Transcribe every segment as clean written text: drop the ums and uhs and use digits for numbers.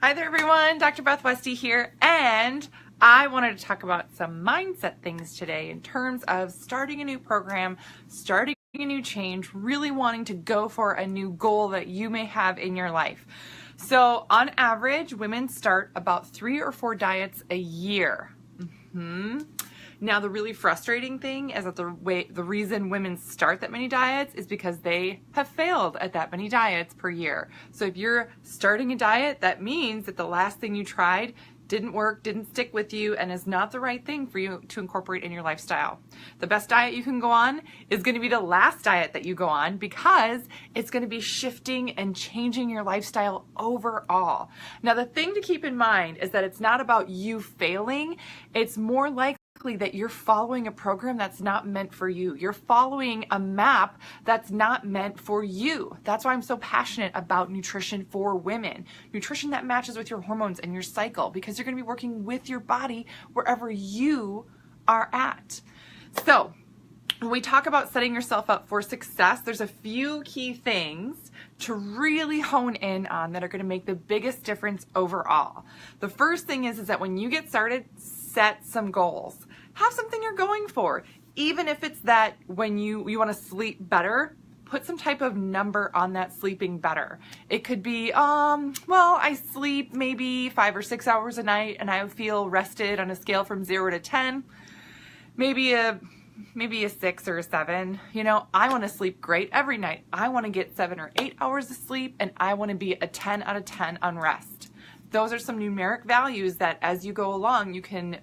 Hi there everyone, Dr. Beth Westie here, and I wanted to talk about some mindset things today in terms of starting a new program, starting a new change, really wanting to go for a new goal that you may have in your life. So on average, women start about 3 or 4 diets a year. Now, the really frustrating thing is that the reason women start that many diets is because they have failed at that many diets per year. So if you're starting a diet, that means that the last thing you tried didn't work, didn't stick with you, and is not the right thing for you to incorporate in your lifestyle. The best diet you can go on is going to be the last diet that you go on, because it's going to be shifting and changing your lifestyle overall. Now, the thing to keep in mind is that it's not about you failing. It's more likely that you're following a program that's not meant for you. You're following a map that's not meant for you. That's why I'm so passionate about nutrition for women. Nutrition that matches with your hormones and your cycle, because you're going to be working with your body wherever you are at. So when we talk about setting yourself up for success, there's a few key things to really hone in on that are going to make the biggest difference overall. The first thing is that when you get started, set some goals. Have something you're going for. Even if it's that when you want to sleep better, put some type of number on that sleeping better. It could be, well, I sleep maybe 5 or 6 hours a night and I feel rested on a scale from 0 to 10. Maybe a 6 or a 7. You know, I want to sleep great every night. I want to get 7 or 8 hours of sleep, and I want to be a 10 out of 10 on rest. Those are some numeric values that as you go along, you can,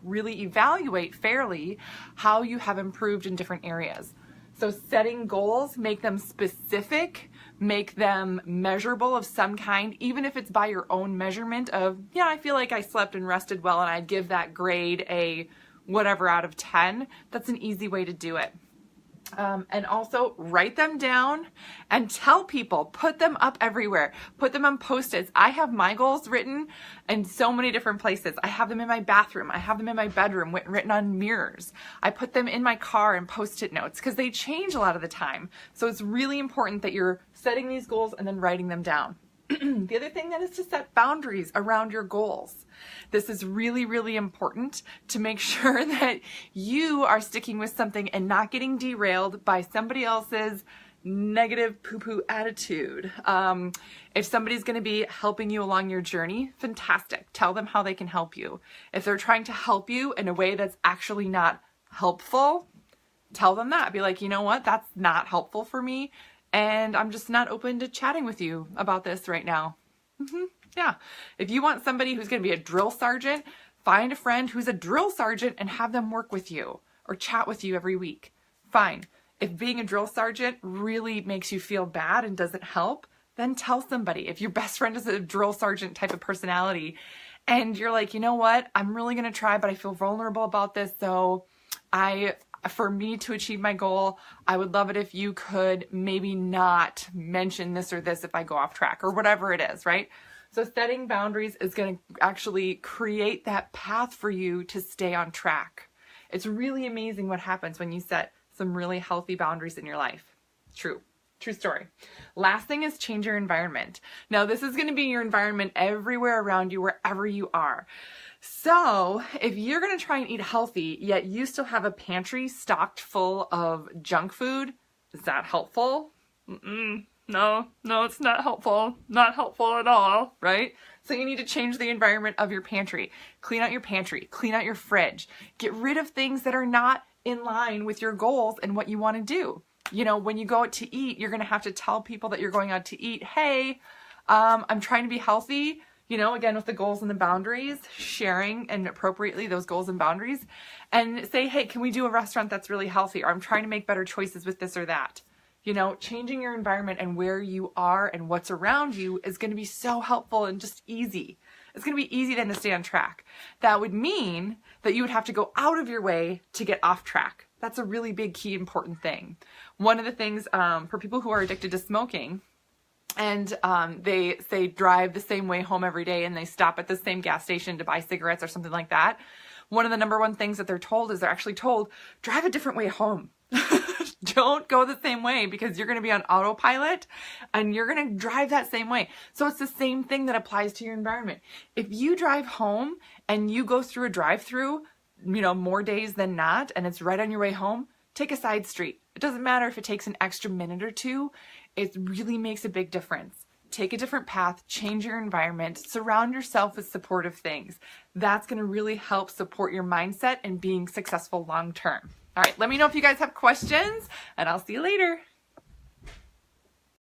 really evaluate fairly how you have improved in different areas. So setting goals, make them specific, make them measurable of some kind, even if it's by your own measurement of, I feel like I slept and rested well and I'd give that grade a whatever out of 10. That's an easy way to do it. And also write them down and tell people, put them up everywhere, put them on Post-its. I have my goals written in so many different places. I have them in my bathroom. I have them in my bedroom written on mirrors. I put them in my car in Post-it notes because they change a lot of the time. So it's really important that you're setting these goals and then writing them down. The other thing then is to set boundaries around your goals. This is really, really important to make sure that you are sticking with something and not getting derailed by somebody else's negative poo-poo attitude. If somebody's going to be helping you along your journey, fantastic. Tell them how they can help you. If they're trying to help you in a way that's actually not helpful, tell them that. Be like, you know what? That's not helpful for me. And I'm just not open to chatting with you about this right now. Yeah. If you want somebody who's going to be a drill sergeant, find a friend who's a drill sergeant and have them work with you or chat with you every week. Fine. If being a drill sergeant really makes you feel bad and doesn't help, then tell somebody. If your best friend is a drill sergeant type of personality and you're like, you know what, I'm really going to try, but I feel vulnerable about this. So for me to achieve my goal, I would love it if you could maybe not mention this or this if I go off track or whatever it is, right? So setting boundaries is going to actually create that path for you to stay on track. It's really amazing what happens when you set some really healthy boundaries in your life. True story. Last thing is change your environment. Now, this is going to be your environment everywhere around you, wherever you are. So if you're going to try and eat healthy, yet you still have a pantry stocked full of junk food, is that helpful? No, it's not helpful. Not helpful at all, right? So you need to change the environment of your pantry. Clean out your pantry. Clean out your fridge. Get rid of things that are not in line with your goals and what you want to do. When you go out to eat, you're going to have to tell people that you're going out to eat, hey, I'm trying to be healthy. Again, with the goals and the boundaries, sharing and appropriately those goals and boundaries, and say, hey, can we do a restaurant that's really healthy? Or I'm trying to make better choices with this or that. Changing your environment and where you are and what's around you is going to be so helpful and just easy. It's going to be easy then to stay on track. That would mean that you would have to go out of your way to get off track. That's a really big, key, important thing. One of the things for people who are addicted to smoking, and they say drive the same way home every day and they stop at the same gas station to buy cigarettes or something like that. One of the number one things that they're told is they're actually told, drive a different way home. Don't go the same way because you're going to be on autopilot and you're going to drive that same way. So it's the same thing that applies to your environment. If you drive home and you go through a drive-through, more days than not, and it's right on your way home, take a side street. It doesn't matter if it takes an extra minute or two. It really makes a big difference. Take a different path, change your environment, surround yourself with supportive things. That's going to really help support your mindset and being successful long term. All right, let me know if you guys have questions, and I'll see you later.